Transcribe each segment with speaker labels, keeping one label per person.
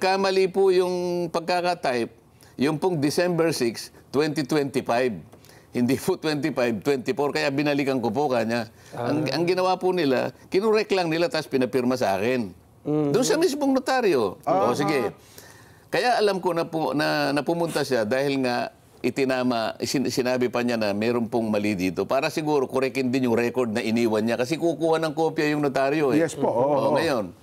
Speaker 1: nagkamali po yung pagkakatype, yung pong December 6, 2025. Hindi po 25, 24. Kaya binalikan ko po kanya. Ang ginawa po nila, kinurek lang nila tapos pinapirma sa akin. Doon sa mismong notaryo. O sige. Kaya alam ko na pumunta siya dahil nga sinabi pa niya na meron pong mali dito. Para siguro korekin din yung record na iniwan niya. Kasi kukuha ng kopya yung notaryo.
Speaker 2: Yes po.
Speaker 1: Ngayon,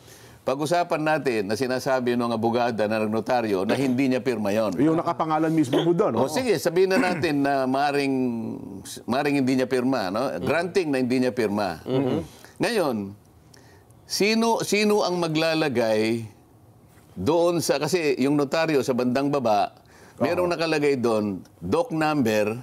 Speaker 1: pag-usapan natin na sinasabi ng abogada na nagnotaryo na hindi niya pirma yon.
Speaker 2: Yung nakapangalan mismo mo doon.
Speaker 1: O sige, sabihin na natin na maring hindi niya pirma. No? Granting na hindi niya pirma. Ngayon, sino ang maglalagay doon sa... Kasi yung notaryo sa bandang baba, merong nakalagay doon, doc number,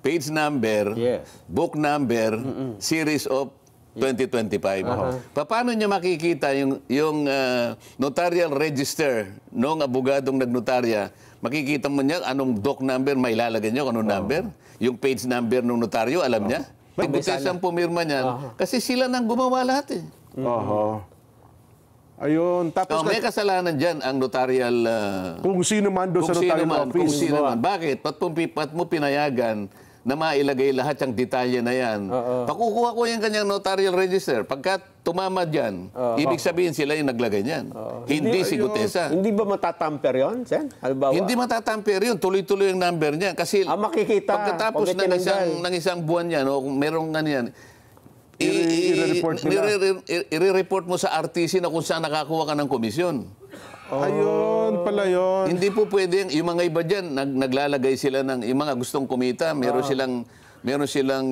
Speaker 1: page number, book number, series of 2025. Paano niya makikita yung notarial register ng abogadong nagnotarya? Makikita mo niya anong doc number, may ilalagay niya anong number? Yung page number ng notaryo, alam niya? Tibutis ang pumirma niyan. Kasi sila nang gumawa lahat eh.
Speaker 2: Ayun. Tapos
Speaker 1: may kasalanan dyan ang notarial...
Speaker 2: kung sino man doon sa notarial office.
Speaker 1: Kung sino man. Bakit? Pat mo pinayagan na mailagay lahat yung detalye na yan. Pakukuha ko yung kanyang notarial register. Pagka tumama dyan, ibig sabihin sila yung naglagay niyan. Hindi si Gutesa.
Speaker 3: Hindi ba matatamper yun, Sen? Halimbawa?
Speaker 1: Hindi matatamper yun. Tuloy-tuloy yung number niya. Kasi
Speaker 3: makikita.
Speaker 1: pagkatapos ng isang buwan yan, o kung merong ganyan, i-report mo sa RTC na kung saan nakakuha ka ng komisyon.
Speaker 2: Ayun, pala yun.
Speaker 1: Hindi po pwede. Yung mga iba dyan, naglalagay sila ng, yung mga gustong kumita, meron silang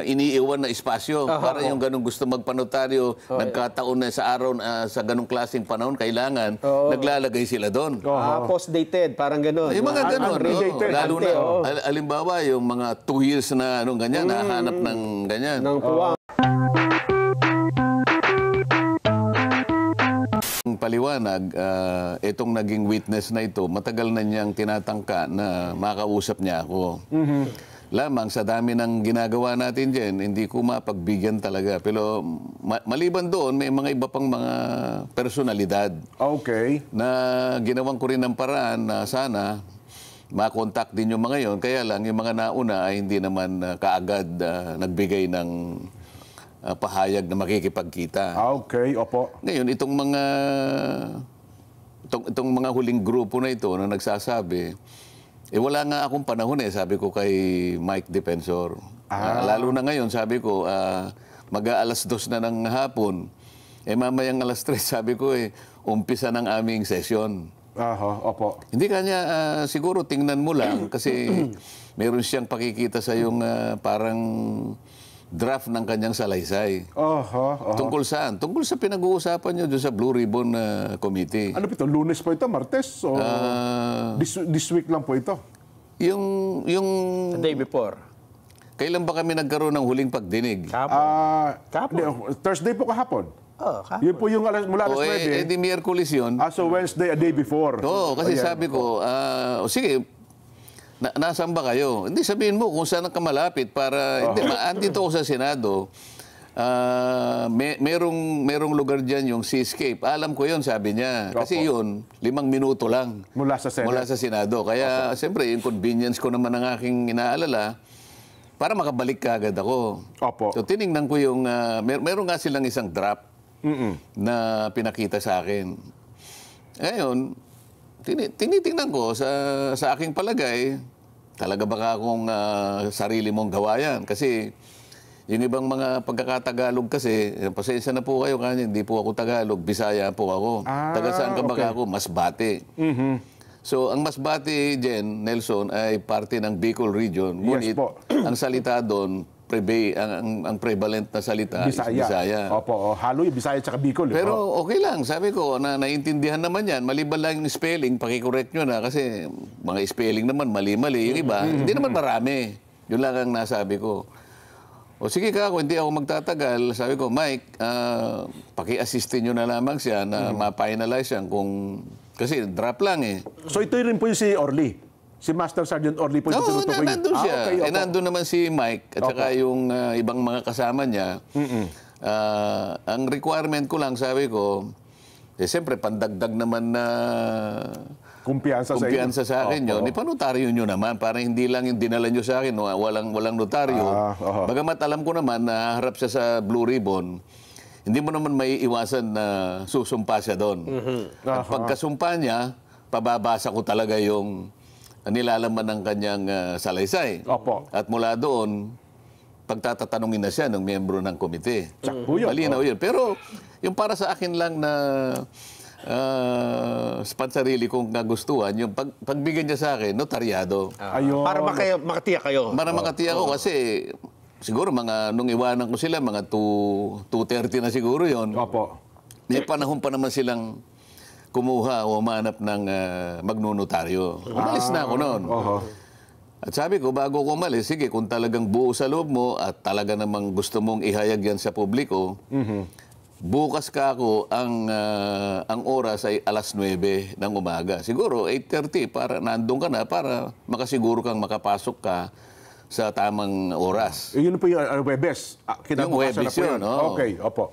Speaker 1: iniiwan na espasyo para yung ganung gusto magpanotaryo, nagkataon na sa araw, sa ganung klaseng panahon, kailangan, naglalagay sila doon.
Speaker 3: Post-dated, parang gano'n.
Speaker 1: Yung mga gano'n. Lalo na, alimbawa, yung mga 2 years na ganyan, nahanap ng ganyan.
Speaker 3: Ng puwang.
Speaker 1: Paliwanag, itong naging witness na ito, matagal na niyang tinatangka na makausap niya ako. Lamang sa dami ng ginagawa natin dyan, hindi ko mapagbigyan talaga. Pero maliban doon, may mga iba pang mga personalidad. Na ginawan ko rin ng paraan na sana makontak din yung mga yon. Kaya lang, yung mga nauna ay hindi naman kaagad nagbigay ng pahayag na makikipagkita.
Speaker 2: Opo.
Speaker 1: Ngayon, itong mga huling grupo na ito na nagsasabi, wala nga akong panahon sabi ko kay Mike Defensor. Lalo na ngayon, sabi ko, mag-aalas 2 na ng hapon. Mamayang alas 3, sabi ko, umpisa ng aming session.
Speaker 2: Opo.
Speaker 1: Hindi kanya, siguro tingnan mo lang kasi meron siyang pakikita sa yung parang draft ng kanyang salaysay. Tungkol saan? Tungkol sa pinag-uusapan niyo doon sa Blue Ribbon Committee.
Speaker 2: Ano ito? Lunes po ito? Martes? O this week lang po ito?
Speaker 1: Yung...
Speaker 3: The day before.
Speaker 1: Kailan ba kami nagkaroon ng huling pagdinig?
Speaker 2: Kahapon. Thursday po kahapon. Yun po yung mula alas 9.
Speaker 1: Di Miyerkules yun.
Speaker 2: So Wednesday, a day before.
Speaker 1: Kasi sabi ko, sige, nasaan ba kayo? Hindi, sabihin mo kung saan ka malapit para... Hindi, andito ako sa Senado. Merong lugar dyan yung Seascape. Alam ko yun, sabi niya. Kasi yun, 5 minuto lang.
Speaker 2: Mula sa
Speaker 1: Senado. Kaya, siyempre, yung convenience ko naman ang aking inaalala para makabalik ka agad ako. So, tinignan ko yung... meron nga silang isang draft na pinakita sa akin. Ngayon, tinitingnan ko sa aking palagay, talaga baka akong sarili mong gawa yan. Kasi yung ibang mga pagkakatagalog kasi, pasensya na po kayo kanya, hindi po ako Tagalog, Bisaya po ako. Taga saan ka baka ako? Masbate. So, ang Masbate, Jen, Nelson, ay parte ng Bicol Region. Ngunit, ang salita doon, ang prevalent na salita is Bisaya.
Speaker 2: Opo, halo yung Bisaya at Bicol.
Speaker 1: Pero okay lang, sabi ko, naiintindihan naman yan. Maliban lang yung spelling, pakicorrect nyo na kasi mga spelling naman, mali-mali. Yung iba, hindi naman marami. Yun lang ang nasabi ko. O sige ka, kung hindi ako magtatagal, sabi ko, Mike, paki-assistin nyo na lamang siya na ma-finalize yan kung... Kasi draft lang
Speaker 2: So ito rin po yung si Orly? Si Master Sergeant Orly po yung tinutukoy niya?
Speaker 1: Nandun siya. Nandun naman si Mike at saka yung ibang mga kasama niya. Ang requirement ko lang, sabi ko, siyempre, pandagdag naman na
Speaker 2: Kumpiyansa
Speaker 1: sa akin yun. Ipanotaryo nyo naman para hindi lang yung dinala nyo sa akin, walang notaryo. Bagamat alam ko naman na harap siya sa Blue Ribbon, hindi mo naman may iwasan na susumpa siya doon. At pagkasumpa niya, pababasa ko talaga yung nilalaman ng kanyang salaysay. At mula doon, pagtatatanungin na siya ng miyembro ng komite. Malinaw yun. Pero yung para sa akin lang na pansarili kong nagustuhan, yung pagbigyan niya sa akin, notaryado.
Speaker 3: Para makatiyak kayo.
Speaker 1: Para makatiyak ko kasi siguro nung iwanan ko sila, mga 2:30 na siguro yon. May panahon pa naman silang kumuha o umanap ng magnunotaryo. Umalis na ako noon. At sabi ko, bago ko umalis, sige, kung talagang buo sa loob mo at talaga namang gusto mong ihayag yan sa publiko, bukas ka ako, ang oras ay 9:00 ng umaga. Siguro 8:30 para nandun ka na para makasiguro kang makapasok ka sa tamang oras.
Speaker 2: Yun po yung Webes.
Speaker 1: Yung Webes yun.
Speaker 2: Okay, opo.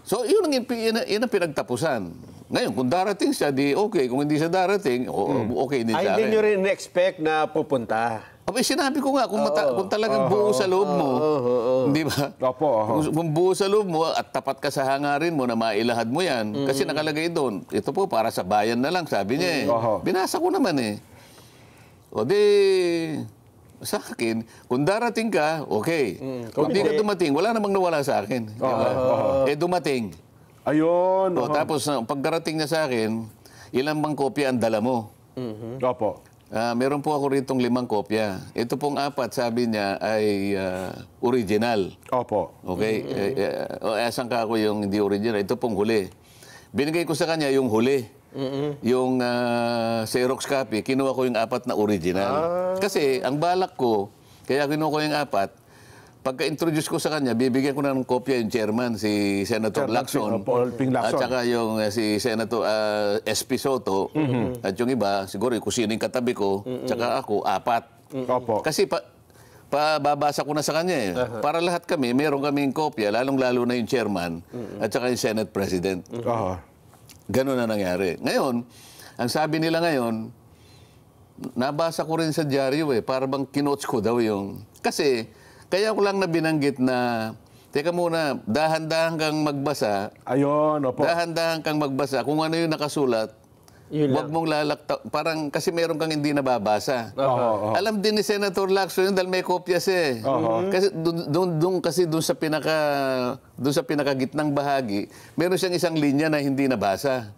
Speaker 1: So yun ang pinagtapusan. Ngayon, kung darating siya, di okay. Kung hindi siya darating, okay din sa akin.
Speaker 3: Hindi nyo rin expect na pupunta.
Speaker 1: Sinabi ko nga, kung talagang buo sa loob mo, di ba? Kung buo sa loob mo at tapat ka sa hangarin mo na mailahad mo yan, kasi nakalagay doon, ito po para sa bayan na lang, sabi niya eh. Binasa ko naman eh. O di, sa akin, kung darating ka, okay. Kung di ka dumating, wala namang nawala sa akin. Dumating.
Speaker 2: Ayun.
Speaker 1: Tapos, pagdarating niya sa akin, ilang bang kopya ang dala mo? Meron po ako ritong 5 kopya. Ito pong 4, sabi niya, ay original. Okay? Asan ka ako yung hindi original? Ito pong huli. Binigay ko sa kanya yung huli. Yung Xerox copy, kinuha ko yung 4 na original. Kasi, ang balak ko, kaya kinuha ko yung 4, pagka-introduce ko sa kanya, bibigyan ko na ng kopya yung chairman, si Senator Lacson. At saka yung si Senator SP Soto. At yung iba, siguro kung sino yung katabi ko, saka ako, 4. Kasi babasa ko na sa kanya eh. Para lahat kami, meron kaming kopya, lalong-lalo na yung chairman at saka yung Senate President. Ganun na nangyari. Ngayon, ang sabi nila ngayon, nabasa ko rin sa dyaryo eh, para bang kinotes ko daw yung... Kasi, kaya ko lang na binanggit na, teka muna, dahan-dahan kang magbasa. Dahan-dahan kang magbasa. Kung ano yung nakasulat, huwag mong lalakta. Parang, kasi meron kang hindi nababasa. Alam din ni Senator Lacson yun dahil may kopya siya eh. Kasi doon sa pinakagitnang bahagi, meron siyang isang linya na hindi nabasa.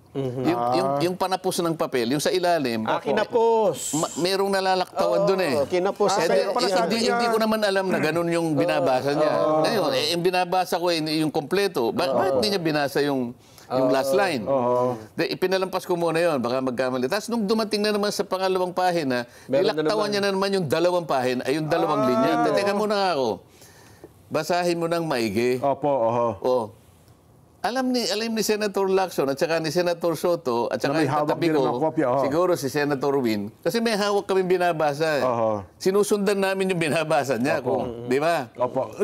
Speaker 1: Yung panapos ng papel, yung sa ilalim.
Speaker 3: Kinapos.
Speaker 1: Merong nalalaktawan doon eh.
Speaker 3: Kinapos.
Speaker 1: Hindi ko naman alam na ganun yung binabasa niya. Ngayon, yung binabasa ko yung kompleto. Bakit hindi niya binasa yung last line? Ipinalampas ko muna yun, baka magkamali. Tapos nung dumating na naman sa pangalawang pahina, nilaktawan niya na naman yung 2 pahina, ay yung 2 linya. Teka muna nga ako. Basahin mo ng maigi. Alam ni Senator Lacson at saka ni Senator Soto at saka yung katabi ko, siguro si Senator Win, kasi may hawak kami binabasa. Sinusundan namin yung binabasa niya. Di ba?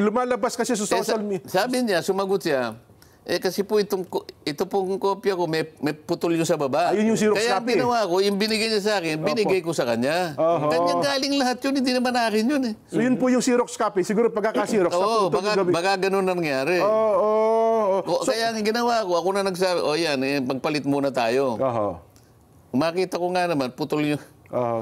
Speaker 2: Lumalabas kasi sa social media.
Speaker 1: Sabi niya, sumagot siya, kasi po ito pong kopya ko, may putol yung sa baba.
Speaker 2: Ayun yung Xerox
Speaker 1: Kaya
Speaker 2: copy.
Speaker 1: ginawa ko, yung binigay niya sa akin, binigay ko sa kanya. Kanyang galing lahat yun, hindi naman akin yun eh.
Speaker 2: So yun po yung Xerox copy. Siguro pagkaka-Xerox.
Speaker 1: Baka ganun na nangyari. Kaya ang ginawa ko, ako na nagsabi, yan, magpalit muna tayo. Makita ko nga naman, putol yung...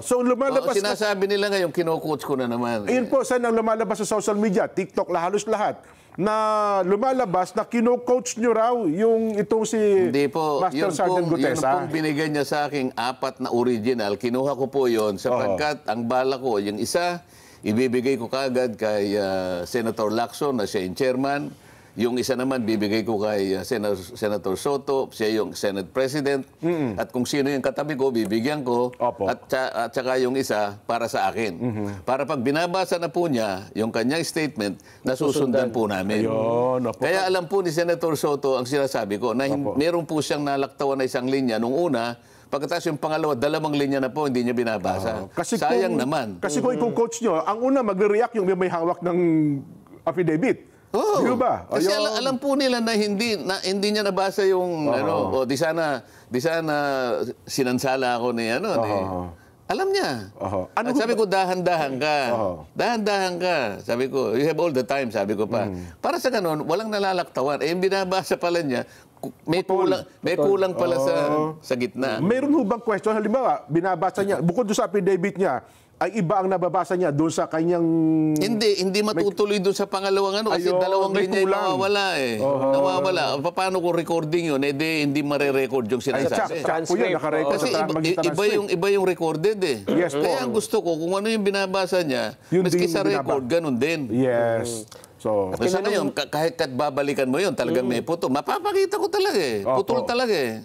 Speaker 2: So lumalabas...
Speaker 1: Sinasabi nila ngayon, kino-coach ko na naman.
Speaker 2: Ayun po, saan ang lumalabas sa social media? TikTok, halos lahat. Na lumalabas na kino-coach nyo raw yung itong si Master Sergeant Gutesa.
Speaker 1: Yun pong binigay niya sa aking 4 na original. Kinuha ko po yun sapagkat ang bala ko, yung isa, ibibigay ko kagad kay Senator Lacson na siya yung chairman. Yung isa naman, bibigay ko kay Senator Soto, siya yung Senate President. At kung sino yung katabi ko, bibigyan ko. At saka yung isa, para sa akin. Para pag binabasa na po niya, yung kanyang statement, nasusundan po namin. Kaya alam po ni Senator Soto ang sinasabi ko, na meron po siyang nalaktawan na isang linya nung una, pagkatapos yung pangalawa, 2 linya na po, hindi niya binabasa. Sayang naman.
Speaker 2: Kasi kung coach nyo, ang una magre-react yung may hawak ng affidavit.
Speaker 1: Oh,
Speaker 2: Di ba?
Speaker 1: Kasi alam po nila na hindi niya nabasa yung di sana sinansala ako ni alam niya. At sabi ko, dahan-dahan ka. Dahan-dahan ka. Sabi ko, you have all the time, sabi ko pa. Para sa ganun, walang nalalaktawan. Yung binabasa pala niya, may kulang pala sa gitna.
Speaker 2: Meron ho bang question? Halimbawa, binabasa niya, bukod doon sa affidavit niya, ay iba ang nababasa niya doon sa kanyang...
Speaker 1: Hindi matutuloy doon sa pangalawang kasi dalawang linya yung nawawala eh. Nawawala. Paano kung recording yun? Hindi mare-record yung sinasabi. Kasi iba yung recorded eh.
Speaker 2: Yes,
Speaker 1: kaya ang gusto ko, kung ano yung binabasa niya, maski sa record, ganun din.
Speaker 2: Yes. So
Speaker 1: ngayon, kahit babalikan mo yun, talagang may puto. Mapapakita ko talaga eh. Putol talaga eh.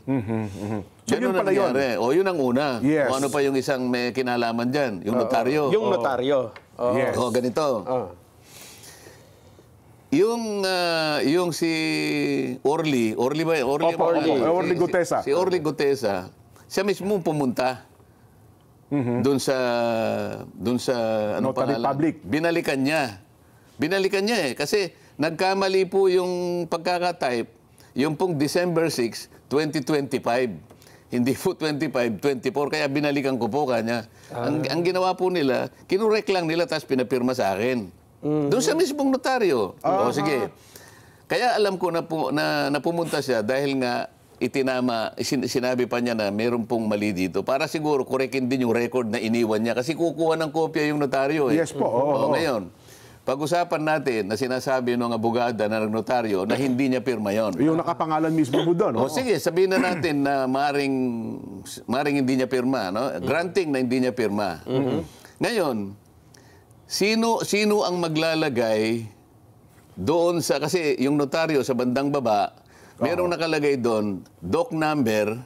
Speaker 2: So yun pala yun.
Speaker 1: Yun ang una.
Speaker 2: Yes.
Speaker 1: O ano pa yung isang may kinalaman dyan? Yung notaryo.
Speaker 3: Yung notaryo.
Speaker 2: Yes.
Speaker 1: Ganito. Yung si Orly ba?
Speaker 2: Orly Gutesa.
Speaker 1: Si Orly Gutesa, siya mismo pumunta doon sa ano
Speaker 2: Notary Public.
Speaker 1: Binalikan niya eh kasi nagkamali po yung pagkakatype yung pong December 6, 2025. Hindi po 25, 24 kaya binalikan ko po kanya. Ang ginawa po nila, kinurek lang nila tapos pinapirma sa akin. Doon sa mismong notaryo. O sige. Kaya alam ko na pumunta siya dahil nga sinabi pa niya na meron pong mali dito. Para siguro korekin din yung record na iniwan niya. Kasi kukuha ng kopya yung notaryo.
Speaker 2: Yes po.
Speaker 1: Ngayon, pag-usapan natin na sinasabi ng abogada na notaryo na hindi niya pirma yon.
Speaker 2: Yung nakapangalan mismo mo doon.
Speaker 1: Sige, sabihin na natin na maring hindi niya pirma. No? Granting na hindi niya pirma. Ngayon, sino ang maglalagay doon sa... Kasi yung notaryo sa bandang baba, merong nakalagay doon, doc number,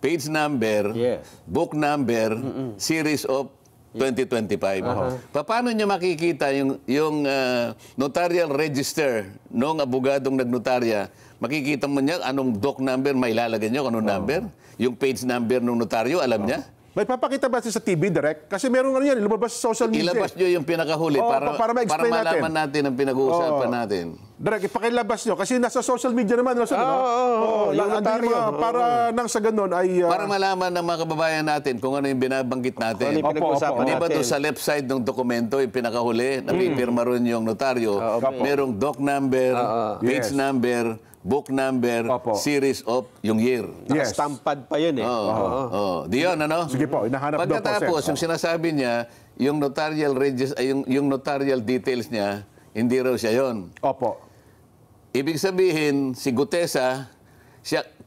Speaker 1: page number, book number, series of 2025. Paano niya makikita yung notarial register ng abogadong nagnotarya? Makikita mo niya anong doc number, may ilalagay niyo anong number? Yung page number ng notaryo, alam niya?
Speaker 2: May papakita ba sa TV direct? Kasi meron nga yan, lumabas sa social media.
Speaker 1: Ilabas niyo yung pinakahuli para malaman natin ang pinag-uusapan natin.
Speaker 2: Direct, ipakilabas nyo. Kasi nasa social media naman. Yung notaryo. Para nang sa ganun ay...
Speaker 1: para malaman ng mga kababayan natin kung ano yung binabanggit natin.
Speaker 3: Ano yung pinag-uusapan natin.
Speaker 1: Di ba doon sa left side ng dokumento, yung pinakahuli, napipirma rin yung notaryo, merong doc number, page number, book number, series of yung year.
Speaker 3: Nakastampad pa yun eh.
Speaker 1: Di yun, ano?
Speaker 2: Sige po, inahanap daw po.
Speaker 1: Pagkatapos, yung sinasabi niya, yung notarial yung notarial details niya, hindi raw siya yun.
Speaker 2: Opo.
Speaker 1: Ibig sabihin, si Gutesa,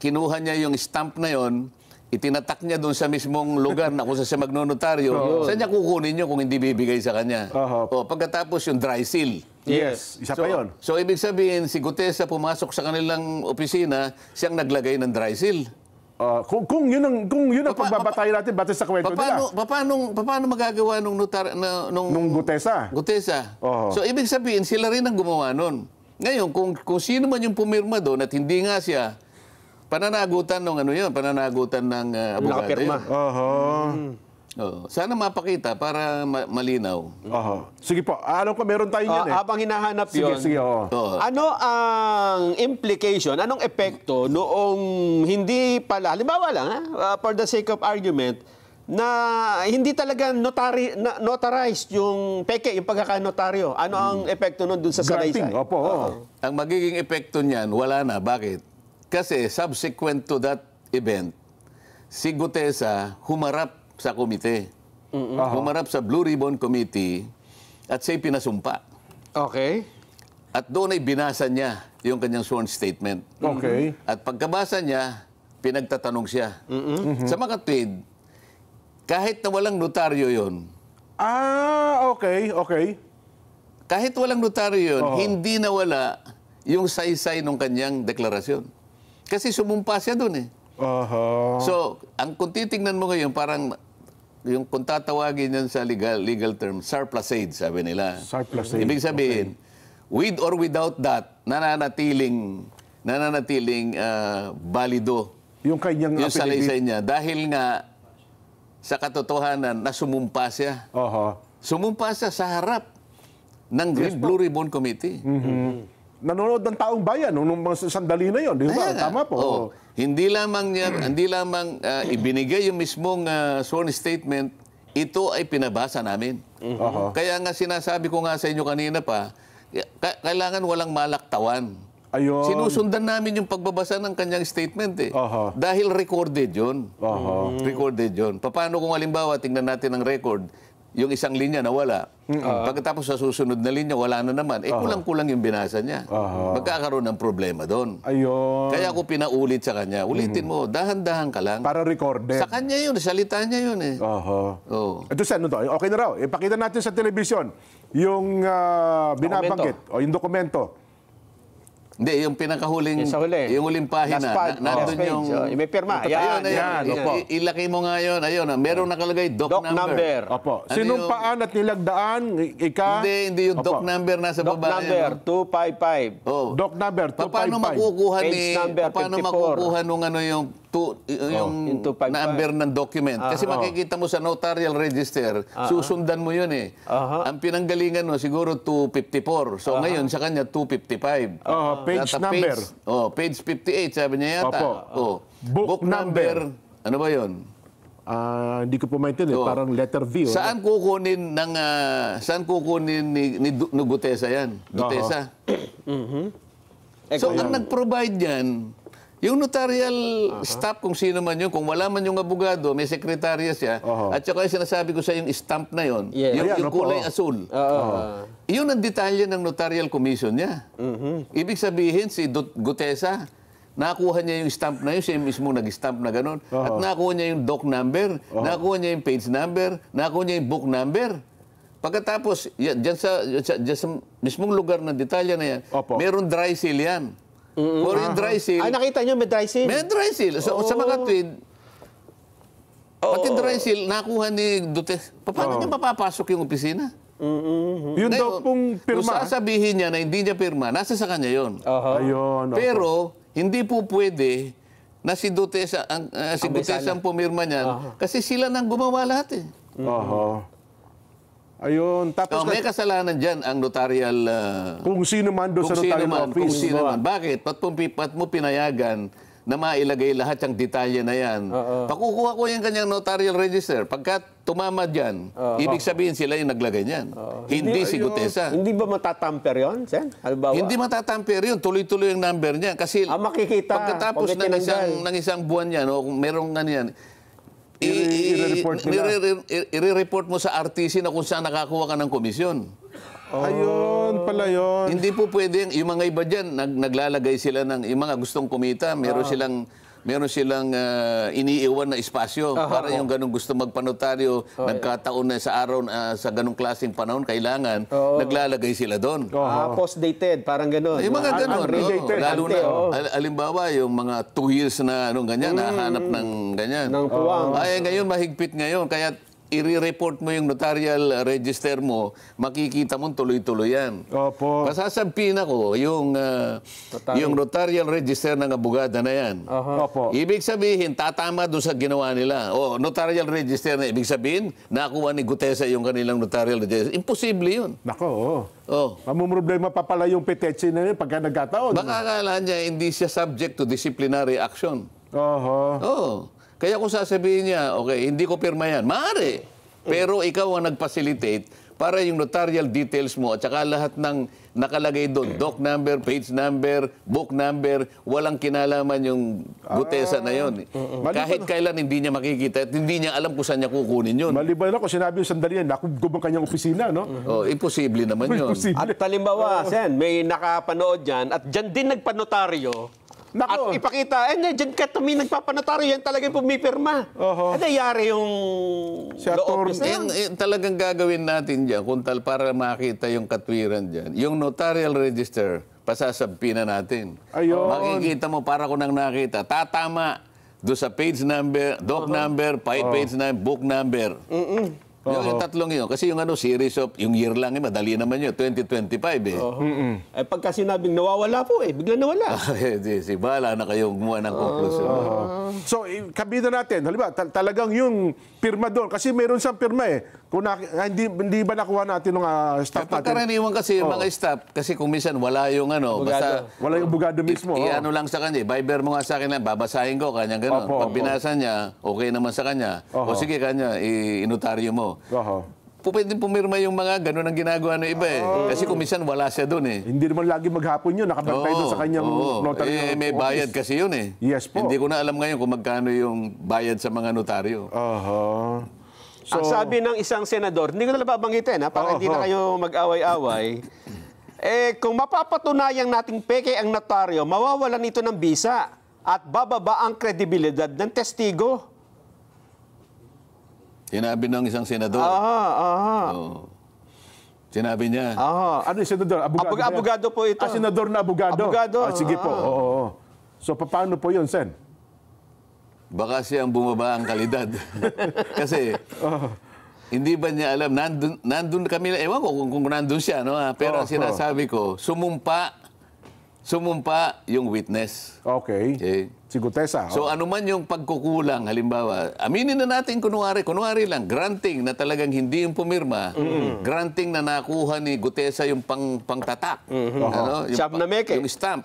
Speaker 1: kinuha niya yung stamp na yon, itinatak niya doon sa mismong lugar na kung saan siya magnonotaryo, saan niya kukunin niyo kung hindi bibigay sa kanya? Pagkatapos yung dry seal.
Speaker 2: Yes, isa pa yun.
Speaker 1: So, ibig sabihin, si Gutesa pumasok sa kanilang opisina, siyang naglagay ng dry seal.
Speaker 2: Kung yun ang pagbabatayin natin batay sa kwento nila.
Speaker 1: Paano magagawa nung
Speaker 2: Gutesa?
Speaker 1: Gutesa. So, ibig sabihin, sila rin ang gumawa nun. Ngayon, kung sino man yung pumirma doon at hindi nga siya, pananagutan ng pananagutan ng abogado yun. Sana mapakita para malinaw.
Speaker 2: Sige po. Alam ko meron tayo yan eh.
Speaker 3: Habang hinahanap yun,
Speaker 2: sige,
Speaker 3: ano ang implication, anong epekto noong hindi pala, halimbawa lang, for the sake of argument, na hindi talaga notarized yung peke, yung pagkakanotaryo. Ano ang epekto nun dun sa salaysay?
Speaker 1: Ang magiging epekto niyan, wala na. Bakit? Kasi subsequent to that event, si Gutesa humarap sa komite. Humarap sa Blue Ribbon Committee at siya'y pinasumpa.
Speaker 3: Okay.
Speaker 1: At doon ay binasa niya yung kanyang sworn statement.
Speaker 2: Okay.
Speaker 1: At pagkabasa niya, pinagtatanong siya. Sa makatwid, kahit na walang notaryo yun.
Speaker 2: Okay.
Speaker 1: Kahit walang notaryo yun, hindi nawala yung saysay ng kanyang deklarasyon. Kasi sumumpa siya doon eh. So, kung titingnan mo ngayon, parang kung tatawagin yan sa legal term, surplusage, sabi nila.
Speaker 2: Surplusage.
Speaker 1: Ibig sabihin, with or without that, nananatiling balido
Speaker 2: yung kanyang
Speaker 1: yung salaysay niya. Dahil nga, sa katotohanan, na sumumpa siya. Sumumpa siya sa harap ng Blue Ribbon Committee.
Speaker 2: Nanonood ng taong bayan nung mga sandali na yon, di ba? Tama po.
Speaker 1: Oh, hindi lamang ibinigay yung mismong sworn statement, ito ay pinabasa namin. Kaya nga sinasabi ko nga sa inyo kanina pa, kailangan walang malaktawan.
Speaker 2: Ayun.
Speaker 1: Sinusundan namin yung pagbabasa ng kanyang statement Dahil recorded yun. Recorded yun. Paano kung halimbawa, tingnan natin ang record, yung isang linya nawala. Pagkatapos sa susunod na linya, wala na naman. Kulang-kulang yung binasa niya. Magkakaroon ng problema doon.
Speaker 2: Ayun.
Speaker 1: Kaya ako pinaulit sa kanya. Ulitin mo, dahan-dahan ka lang.
Speaker 2: Para recorded.
Speaker 1: Sa kanya yun, salita niya yun
Speaker 2: Ito sa ano to? Okay na raw. Ipakita natin sa telebisyon yung binabanggit o yung dokumento.
Speaker 1: Hindi, yung pinakahuling, yung huling pahina. Nandun yung...
Speaker 3: may pirma.
Speaker 2: Yan.
Speaker 1: Ilaki mo nga yun. Ayun, meron nakalagay doc number.
Speaker 2: Opo. Sinumpaan at nilagdaan,
Speaker 1: Hindi yung doc number nasa
Speaker 3: Doc
Speaker 1: baba.
Speaker 3: number 255.
Speaker 2: Doc number 255.
Speaker 1: Paano makukuha
Speaker 3: Page number 54.
Speaker 1: nung yung number ng document? Kasi makikita mo sa notarial register, susundan mo yun Ang pinanggalingan mo siguro 254. So ngayon sa kanya 255.
Speaker 2: Page number.
Speaker 1: Page 58 sabi niya yata.
Speaker 2: Book number.
Speaker 1: Ano ba yun?
Speaker 2: Hindi ko po maintindihan. Parang letter V.
Speaker 1: Saan kukunin ni Gutesa yan? Gutesa. So ang nag-provide yan, yung notarial staff, kung sino man yun, kung wala man yung abogado, may sekretarya siya, at saka yung sinasabi ko sa yung stamp na yun, yung kulay asul. Yun ang detalye ng notarial commission niya. Ibig sabihin, si Gutesa, nakuha niya yung stamp na yun, siya mismo nag-stamp na gano'n, at nakuha niya yung doc number, nakuha niya yung page number, nakuha niya yung book number. Pagkatapos, dyan sa mismong lugar ng detalye na yan, meron dry seal yan. Or yung dry seal.
Speaker 3: Nakita niyo may dry seal?
Speaker 1: May dry seal. So, sa mga tweet, pati dry seal, nakuha ni Duterte. Paano niya mapapasok yung opisina?
Speaker 2: Yun daw pong pirma.
Speaker 1: Kung sasabihin niya na hindi niya pirma, nasa sa kanya yun.
Speaker 2: Ayun.
Speaker 1: Pero, hindi po pwede na si Duterte ang pumirma niyan. Kasi sila nang gumawa lahat
Speaker 2: Ayun. Tapos
Speaker 1: may kasalanan dyan ang notarial...
Speaker 2: kung sino man doon sa notarial office.
Speaker 1: Kung sino man. Bakit? Pat mo pinayagan na mailagay lahat yung detalye na yan. Pakukuha ko yung kanyang notarial register. Pagka tumama dyan, ibig sabihin sila yung naglagay niyan. Hindi si Gutesa.
Speaker 3: Hindi ba matatamper yun, Sen?
Speaker 1: Hindi matatamper yun. Tuloy-tuloy yung number niya. Kasi
Speaker 3: makikita.
Speaker 1: pagkatapos ng isang buwan yan, o kung merong ganyan, i-report mo sa RTC na kung saan nakakuha ka ng komisyon.
Speaker 2: Ayun pala yun.
Speaker 1: Hindi po pwede. Yung mga iba dyan, naglalagay sila ng, yung mga gustong kumita, meron silang iniiwan na espasyo para yung ganong gusto magpanotaryo, nagkataon na sa araw, sa ganong klaseng panahon, kailangan, naglalagay sila doon.
Speaker 3: Post-dated, parang gano'n.
Speaker 1: Yung mga gano'n. Lalo na, alimbawa, yung mga 2 years na ganyan, nahanap ng ganyan.
Speaker 3: Ng puwang.
Speaker 1: Ay, ngayon, mahigpit ngayon. Kaya, i-report mo yung notarial register mo, makikita mo tuloy-tuloy yan.
Speaker 2: Opo.
Speaker 1: Pasasabihin ako, yung notarial register ng abogada na yan.
Speaker 2: Opo.
Speaker 1: Ibig sabihin, tatama doon sa ginawa nila. Notarial register na ibig sabihin, nakuha ni Gutesa yung kanilang notarial register. Imposible yun.
Speaker 2: Nako, mamumroblema pa pala yung petetsi na yun pagka nagkataon.
Speaker 1: Baka akala niya, hindi siya subject to disciplinary action. Kaya kung sasabihin niya, okay, hindi ko pirma yan, maaari. Pero ikaw ang nag-facilitate para yung notarial details mo at saka lahat ng nakalagay doon, doc number, page number, book number, walang kinalaman yung Gutesa na yun. Kahit kailan hindi niya makikita at hindi niya alam kung saan niya kukunin yun.
Speaker 2: Maliban ako, sinabi yung sandali yan, nakugub ang kanyang opisina, no?
Speaker 1: Imposible naman yun.
Speaker 3: At halimbawa, Sen, may nakapanood dyan at dyan din nagpanotaryo. At ipakita, dyan kami nagpapanotaryo, yan talaga yung pumipirma. Yari yung office na yan.
Speaker 1: Talagang gagawin natin dyan, para makita yung katwiran dyan. Yung notarial register, pasasabi na natin. Makikita mo, para ko nang nakita, tatama doon sa page number, doc number, page number, book number. Yung tatlong yun. Kasi yung series of, yung year lang, madali naman yun, 2025
Speaker 3: Eh, pagka sinabing nawawala po, bigla nawala.
Speaker 1: Si Bala na kayong gumawa ng conclusion.
Speaker 2: So, kabida natin, halimbawa, talagang yung pirma doon, kasi meron siyang pirma Kung hindi ba nakuha natin ng staff natin?
Speaker 1: Pagkaraniwan kasi yung mga staff, kasi kung minsan wala yung basta...
Speaker 2: Wala yung bugado mismo.
Speaker 1: Ano lang sa kanya, Viber mo nga sa akin lang, babasahin ko, kanyang gano'n. Pag binasa niya, okay naman sa kanya. O sige, kanya, inotaryo mo. Pwede pumirma yung mga gano'n ang ginagawa ng iba Kasi kung minsan wala siya doon
Speaker 2: Hindi naman lagi maghapon yun, nakabantay doon sa kanyang notaryo.
Speaker 1: May bayad kasi yun
Speaker 2: Yes po.
Speaker 1: Hindi ko na alam ngayon kung magkano yung bayad sa mga notaryo.
Speaker 3: So, ang sabi ng isang senador, hindi ko na babanggitin para hindi na kayo mag-away-away, kung mapapatunayang nating peke ang notaryo, mawawalan ito ng bisa at bababa ang kredibilidad ng testigo.
Speaker 1: Sinabi ng isang senador. Sinabi niya.
Speaker 2: Ano yung senador?
Speaker 3: Abogado po ito.
Speaker 2: Senador na abogado. Sige po. So, paano po yun, Sen?
Speaker 1: Baka siyang bumaba ang kalidad. Kasi, hindi ba niya alam, nandun kami, ewan ko kung nandun siya, pero ang sinasabi ko, sumumpa yung witness.
Speaker 2: Okay. Si Gutesa.
Speaker 1: So ano man yung pagkukulang, halimbawa, aminin na natin kunwari lang, granting na talagang hindi yung pumirma, granting na nakuha ni Gutesa yung pangtatak. Yung stamp.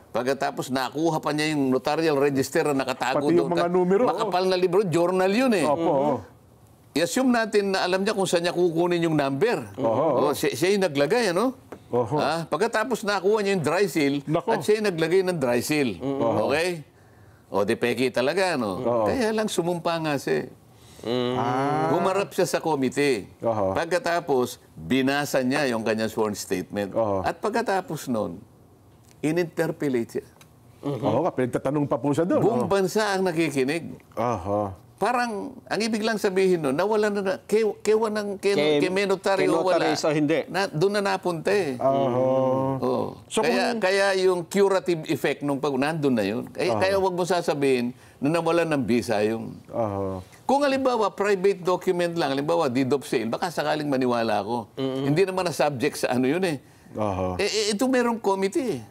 Speaker 1: Pagkatapos nakuha pa niya yung notarial register na nakatago
Speaker 2: doon. Pati yung mga numero.
Speaker 1: Makapal na libro, journal yun I-assume natin na alam niya kung saan niya kukunin yung number. Siya yung naglagay, pagkatapos nakuha niya yung dry seal, at siya yung naglagay ng dry seal. Okay? Di peki talaga, Kaya lang sumumpa nga siya. Humarap siya sa komite. Pagkatapos, binasa niya yung kanyang sworn statement. At pagkatapos nun, in-interpellate siya.
Speaker 2: Pinagtatanong pa po siya doon.
Speaker 1: Buong bansa ang nakikinig. Parang, ang ibig lang sabihin nun, nawala na, kay menotaryo wala.
Speaker 3: Hindi.
Speaker 1: Doon na napunta
Speaker 2: So,
Speaker 1: kaya yung curative effect nung nandun na yun. Kaya wag mo sasabihin na nawalan ng visa yung... Kung halimbawa, private document lang, halimbawa, deed of sale, baka sakaling maniwala ako. Hindi naman na subject sa ano yun ito merong committee.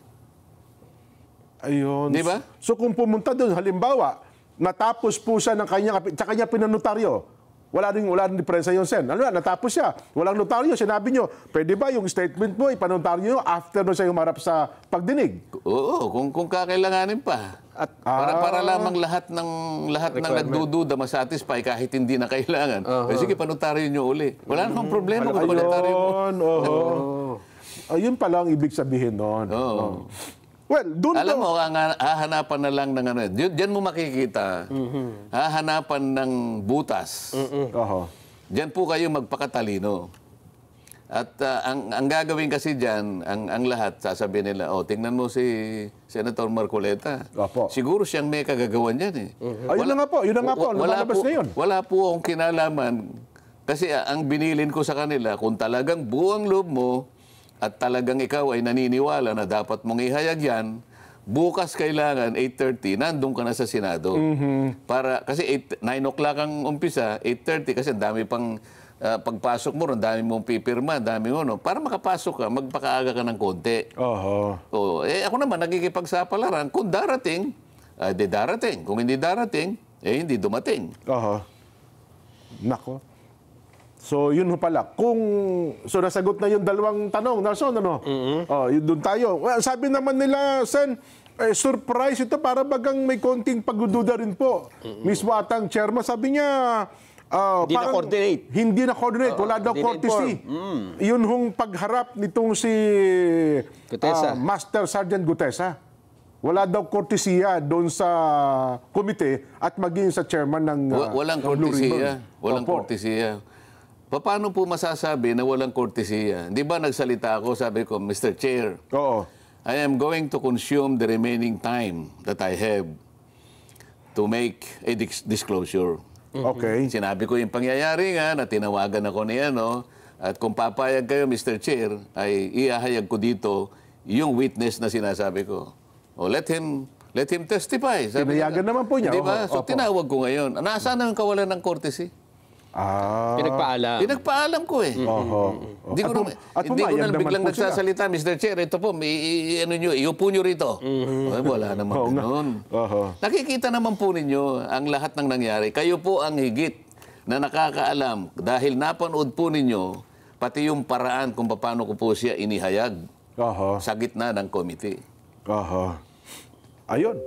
Speaker 2: Ayun.
Speaker 1: Di ba?
Speaker 2: So kung pumunta doon, halimbawa, natapos po siya ng kanya pinanotaryo. Wala rin diferensya yun, Sen. Natapos siya. Walang notaryo. Sinabi nyo, pwede ba yung statement mo, ipanotaryo nyo after na siya humarap sa pagdinig?
Speaker 1: Oo, kung kakailanganin pa. At para lamang lahat ng nagdududa masatisfy kahit hindi na kailangan. Sige, panotaryo nyo uli. Wala namang problema kung panotaryo mo.
Speaker 2: Ayun pala ang ibig sabihin noon. Well,
Speaker 1: alam mo, hahanapan na lang ng diyan mo makikita, hahanapan ng butas. Diyan po kayo magpakatalino. At ang gagawin kasi diyan, ang lahat, sasabihin nila, tingnan mo si Senator Marcoleta. Siguro siyang may kagagawan yan
Speaker 2: Ayun na nga po, lumalabas ngayon.
Speaker 1: Wala po akong kinalaman. Kasi ang binilin ko sa kanila, kung talagang buwang loob mo, at talagang ikaw ay naniniwala na dapat mong ihayag yan, bukas kailangan 8:30, nandun ka na sa Senado. Kasi 9 o'clock ang umpisa, 8:30, kasi dami pang pagpasok mo, dami mong pipirma, dami mo, para makapasok ka, magpakaaga ka ng konti. Ako naman, nagikipagsapalaran. Kung darating, di darating. Kung hindi darating, hindi dumating.
Speaker 2: Nako. So, yun pala. So, nasagot na yung dalawang tanong. Nelson, doon tayo. Well, sabi naman nila, Sen, surprise ito para bagang may konting pagdududa rin po. Mismo atang chairman, sabi niya,
Speaker 3: hindi na-coordinate.
Speaker 2: Hindi na-coordinate. Wala daw courtesy. Yun hong pagharap nitong si Master Sergeant Gutesa. Wala daw kortesiya doon sa komite at maging sa chairman ng
Speaker 1: walang kortesiya. Walang kortesiya. Paano po masasabi na walang kortesiya? Di ba nagsalita ako, sabi ko, Mr. Chair, I am going to consume the remaining time that I have to make a disclosure. Sinabi ko yung pangyayari nga na tinawagan ako niya, at kung papayag kayo, Mr. Chair, ay iahayag ko dito yung witness na sinasabi ko. Let him testify.
Speaker 2: Tinayagan naman po niya.
Speaker 1: Di ba? So tinawag ko ngayon. Nasaan ang kawalan ng courtesy?
Speaker 3: Pinagpaalam.
Speaker 1: Pinagpaalam ko eh. Hindi ko hindi ko na biglang nagsasalita, Mr. Chair, ito po, iupo nyo rito. Wala naman ganun. Nakikita naman po ninyo ang lahat ng nangyari. Kayo po ang higit na nakakaalam dahil napanood po ninyo pati yung paraan kung paano ko po siya inihayag sa gitna ng committee.
Speaker 2: Ayun.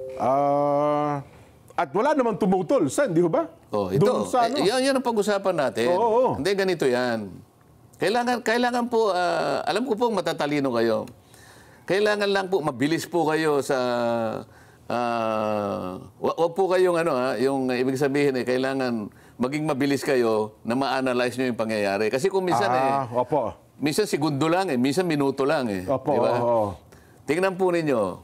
Speaker 2: At wala namang tumutol, Sen, di ba?
Speaker 1: Ito. Yan ang pag-usapan natin. Hindi, ganito yan. Kailangan po, alam ko po matatalino kayo. Kailangan lang po, mabilis po kayo sa, wag po kayong yung ibig sabihin kailangan maging mabilis kayo na ma-analyze nyo yung pangyayari. Kasi kung minsan minsan segundo lang minsan minuto lang diba? Tingnan po ninyo,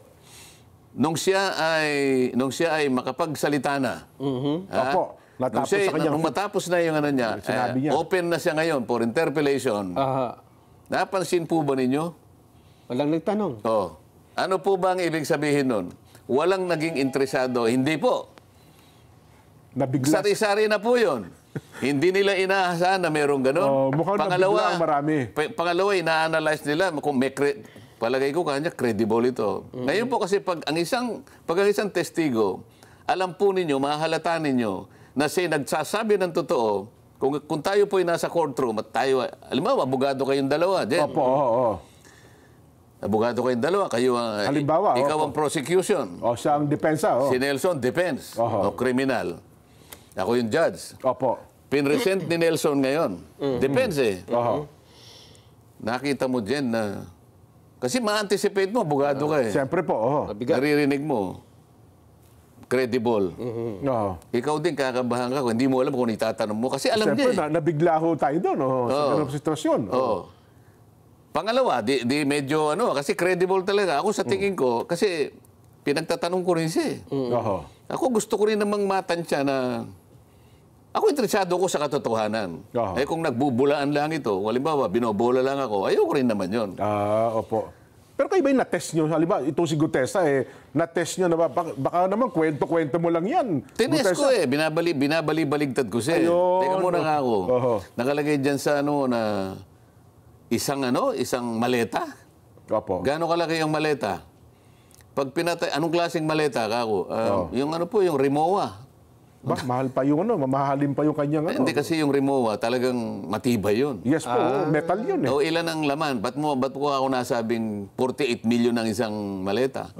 Speaker 1: nung siya ay makapagsalita na. Nung matapos na yung niya, open na siya ngayon for interpellation. Napansin po ba ninyo?
Speaker 3: Walang nagtanong.
Speaker 1: Ano po ba ang ibig sabihin nun? Walang naging interesado. Hindi po. Sari-sari na po yun. Hindi nila inaasahan na mayroong ganun. Pangalawa, ina-analyze nila kung may palagay ko kanya credible ito. Ngayon po kasi pag ang isang testigo, alam po ninyo, mahalata ninyo na siya nagsasabi ng totoo. Kung tayo po ay nasa courtroom at tayo, alam mo, abogado kayong dalawa, Jen. Abogado kayong dalawa, kayo
Speaker 2: halimbawa,
Speaker 1: ikaw ang prosecution.
Speaker 2: Siya ang depensa.
Speaker 1: Si Nelson, defense o criminal. Ako yung judge. Pinresent ni Nelson ngayon. Defense Nakita mo, Jen, na kasi ma-anticipate mo, abogado ka
Speaker 2: Siyempre po.
Speaker 1: Naririnig mo. Credible. Ikaw din kakabahan ka kung hindi mo alam kung itatanong mo. Kasi alam niya.
Speaker 2: Siyempre, nabigla ho tayo doon sa ganung sitwasyon.
Speaker 1: Pangalawa, di medyo kasi credible talaga. Ako sa tingin ko, kasi pinagtatanong ko rin siya. Ako gusto ko rin namang matansya na ako interesado ko sa katotohanan. Kung nagbubulaan lang ito, halimbawa, binobola lang ako, ayoko rin naman yun.
Speaker 2: Pero kayo ba yung na-test nyo? Halimbawa, itong si Gutesa, na-test nyo na ba? Baka naman, kwento-kwento mo lang yan.
Speaker 1: Tinest ko binabali-baligtad ko siya. Teka muna nga ako. Nakalagay dyan sa na isang maleta. Gaano kalaki yung maleta? Pag pinatay, anong klaseng maleta kako? Yung yung Rimowa.
Speaker 2: Mahal pa yung mamahalin pa yung kanyang
Speaker 1: Hindi kasi yung Rimowa, talagang matibay yun.
Speaker 2: Yes po, metal yun
Speaker 1: Ilan ang laman? Ba't ko ako nasabing 48 million ang isang maleta?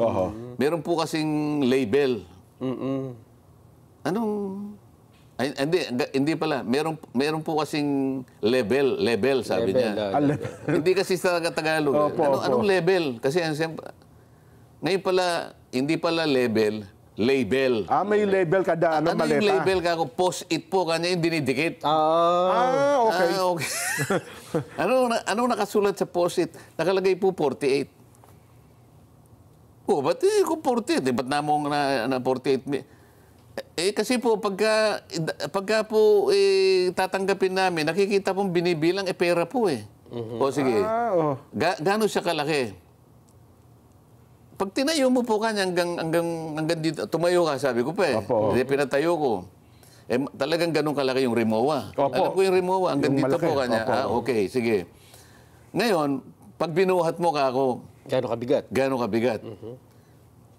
Speaker 1: Meron po kasing label. Hindi pala. Meron po kasing level sabi niya. Hindi kasi sa Tagalog. Anong level? Kasi ngayon pala, hindi pala label.
Speaker 2: May label kada maleta.
Speaker 1: Yung label kako? Post-it po kanya yung dinidikit.
Speaker 2: Okay.
Speaker 1: Ano nakasulat sa post-it? Nakalagay po 48. Ba't kung 48? Ba't namong na 48? Kasi po, pagka po tatanggapin namin, nakikita pong binibilang, pera po sige. Gaano siya kalaki? Pag tinayo mo po kanya hanggang dito, tumayo ka, sabi ko pa Hindi pinatayo ko. Talagang ganun kalaki yung Rimowa. Alam ko yung Rimowa, hanggang dito po kanya. Okay, sige. Ngayon, pag binuhat mo kako,
Speaker 3: Gaano kabigat?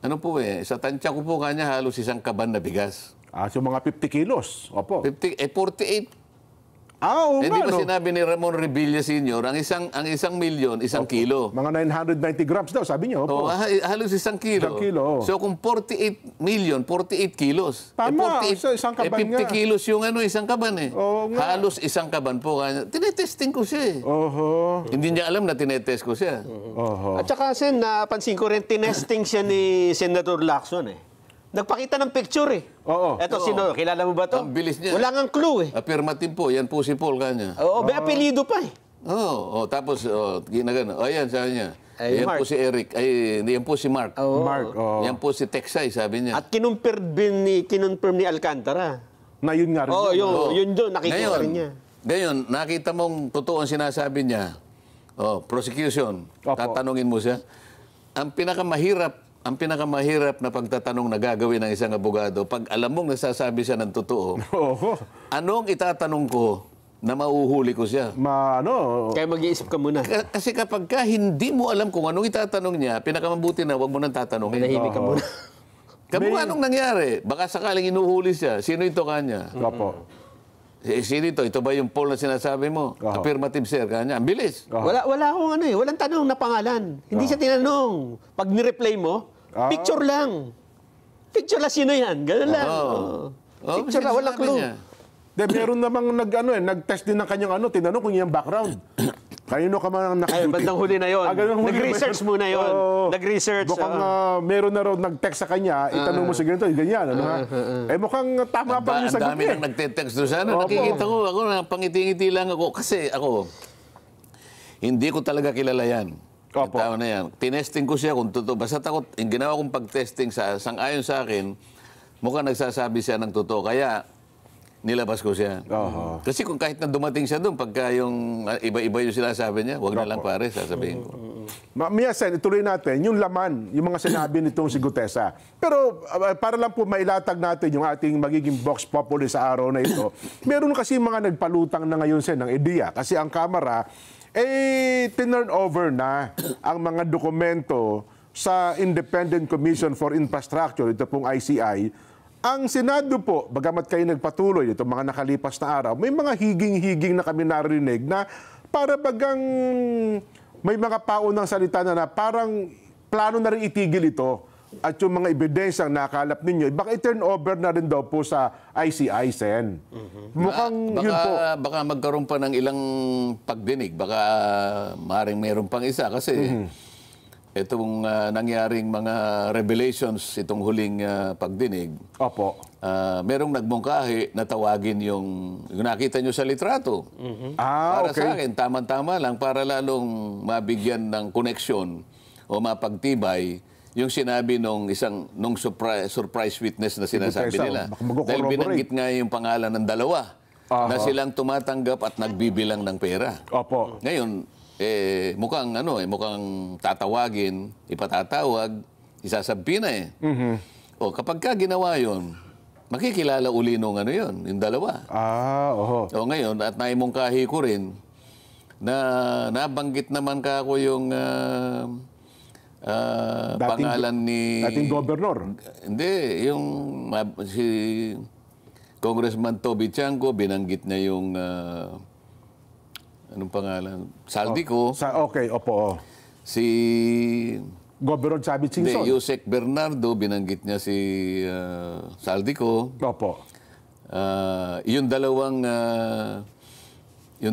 Speaker 1: Ano po sa tansya ko po kanya halos isang kaban na bigas.
Speaker 2: So mga 50 kilos.
Speaker 1: 48.
Speaker 2: Oo
Speaker 1: Di
Speaker 2: nga,
Speaker 1: ba sinabi ni Ramon Revilla Sr., ang isang milyon, isang kilo.
Speaker 2: Mga 990 grams daw, sabi niyo.
Speaker 1: Halos isang kilo. So kung 48 million, 48 kilos.
Speaker 2: Tama, isang kaban
Speaker 1: 50 kilos yung isang kaban Halos isang kaban po. Tinetesting ko siya Hindi niya alam na tinetest ko siya.
Speaker 3: At saka, Sen, napansin ko rin, tinesting siya ni Senator Lacson Nagpakita ng picture Eto, sino? Kilala mo ba to?
Speaker 1: Ang bilis niya.
Speaker 3: Wala ngang clue
Speaker 1: Affirmative po. Yan po si Paul kanya.
Speaker 3: May apelido pa
Speaker 1: Tapos, ginagano. Yan, sabi niya. Yan
Speaker 3: Mark.
Speaker 1: po si Eric. Yan po si Mark. Yan po si Texay, sabi niya.
Speaker 3: At kinonfirm ni Alcantara.
Speaker 2: Na yun nga rin.
Speaker 3: Yun doon. Nakikita rin niya.
Speaker 1: Ngayon, nakita mong totoo ang sinasabi niya. Prosecution. Tatanungin mo siya. Ang pinakamahirap ang pinakamahirap na pagtatanong na gagawin ng isang abogado, pag alam mong nasasabi siya ng totoo,
Speaker 2: Oo.
Speaker 1: anong itatanong ko na mauhuli ko siya?
Speaker 3: Kaya mag-iisip ka muna.
Speaker 1: Kasi kapag ka hindi mo alam kung anong itatanong niya, pinakamabuti na huwag mo nang tatanungin.
Speaker 3: Manahimik ka muna.
Speaker 1: Kamukha anong nangyari? Baka sakaling inuhuli siya. Sino ito kanya?
Speaker 2: Opo.
Speaker 1: Sino ito? Ito ba yung poll na sinasabi mo? Affirmative, sir. Kanya. Ang bilis.
Speaker 3: Wala akong walang tanong na pangalan. Hindi siya tinanong. Pag ni-replay mo, picture lang. Picture lang, sino yan? Ganun lang. Picture lang, walang clue.
Speaker 2: Meron namang nag-test din ng kanyang tinanong kung yung background. Kanino ka man
Speaker 3: Ay, bandang huli na yon. Nag-research muna yon. Nag-research.
Speaker 2: Mukhang meron na raw nag-text sa kanya, itanong mo sa ganito, ganyan. Mukhang tama pa yung sagot
Speaker 1: Ang dami nang nagte-text doon sa nakikita ko, ako napangiti-ngiti lang ako. Kasi ako, hindi ko talaga kilala yan. Yung tao na yan. Tinesting ko siya kung totoo. Basta takot, yung ginawa kong pag-testing sang-ayon sa akin, mukhang nagsasabi siya ng totoo. Kaya, nilabas ko siya. Kasi kung kahit na dumating siya doon, pagka yung iba-iba yung sinasabi niya, wag na lang pare, sasabihin ko.
Speaker 2: Sen, ituloy natin yung laman, yung mga sinabi nitong si Gutesa. Pero para lang po mailatag natin yung ating magiging Vox Populi sa araw na ito, meron kasi mga nagpalutang na ngayon, Sen, ng ideya. Kasi ang Kamara, tinurn over na ang mga dokumento sa Independent Commission for Infrastructure, ito pong ICI. Ang Senado po, bagamat kayo nagpatuloy itong mga nakalipas na araw, may mga higing-higing na kami narinig na para bagang may mga paunang salita na parang plano na rin itigil ito at yung mga ebidensyang nakalap ninyo, baka i-turn over na rin daw po sa ICI, Sen. Mukhang yun po.
Speaker 1: Baka magkaroon pa ng ilang pagdinig. Baka maaaring mayroon pang isa kasi itong nangyaring mga revelations itong huling pagdinig.
Speaker 2: Opo.
Speaker 1: Merong nagmungkahi na tawagin yung nakita nyo sa litrato. Para sa akin, tama-tama lang para lalong mabigyan ng koneksyon o mapagtibay yung sinabi nung surprise witness na sinasabi nila. Dahil binanggit nga yung pangalan ng dalawa na silang tumatanggap at nagbibilang ng pera.
Speaker 2: Opo.
Speaker 1: Ngayon, mukhang tatawagin, ipatatawag, isasabi na O kapag ka ginawa yun, makikilala uli nung yung dalawa. O ngayon, at naimungkahi ko rin, na nabanggit naman ka ako yung pangalan ni...
Speaker 2: Dating gobernador.
Speaker 1: Hindi, yung si Congressman Toby Chanco, binanggit niya yung... anong pangalan? Saldico.
Speaker 2: Opo.
Speaker 1: Si...
Speaker 2: Gobernador Chavit Singson.
Speaker 1: Hindi, Yusek Bernardo, binanggit niya si Saldico.
Speaker 2: Opo.
Speaker 1: Yung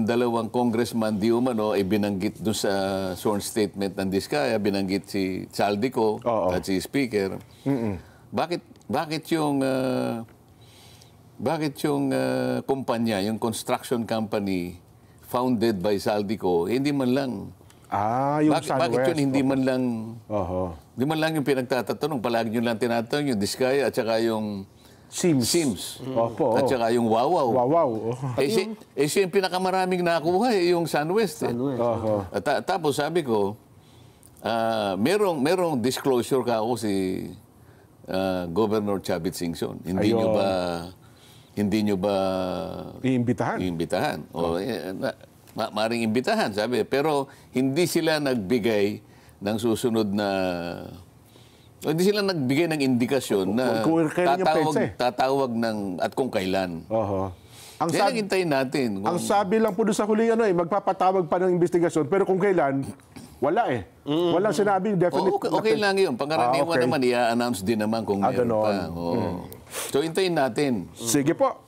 Speaker 1: dalawang congressman di umano ay binanggit doon sa sworn statement ng Diskaya, binanggit si Saldico at si Speaker. Bakit yung kumpanya, yung construction company founded by Saldico, hindi man lang.
Speaker 2: Yung
Speaker 1: bakit yun hindi man lang, hindi man lang yung pinagtatatanong, palagi nyo lang tinatanong yung Diskaya at saka yung Sims.
Speaker 2: Opo.
Speaker 1: At saka yung Wawaw. Siya yung pinakamaraming nakuha, yung SunWest. Tapos sabi ko, merong disclosure ka ako si Governor Chavit Singson. Hindi nyo ba iimbitahan? Maring imbitahan, sabi. Pero hindi sila nagbigay ng susunod na... Hindi sila nagbigay ng indikasyon na tatawag ng at kung kailan. Kaya hintayin natin.
Speaker 2: Ang sabi lang po doon sa huli, magpapatawag pa ng investigasyon, pero kung kailan, wala Walang sinabi, definite.
Speaker 1: Okay lang yun. Pangkaraniwan naman, i-announce din naman kung meron pa. So, hintayin natin.
Speaker 2: Sige po.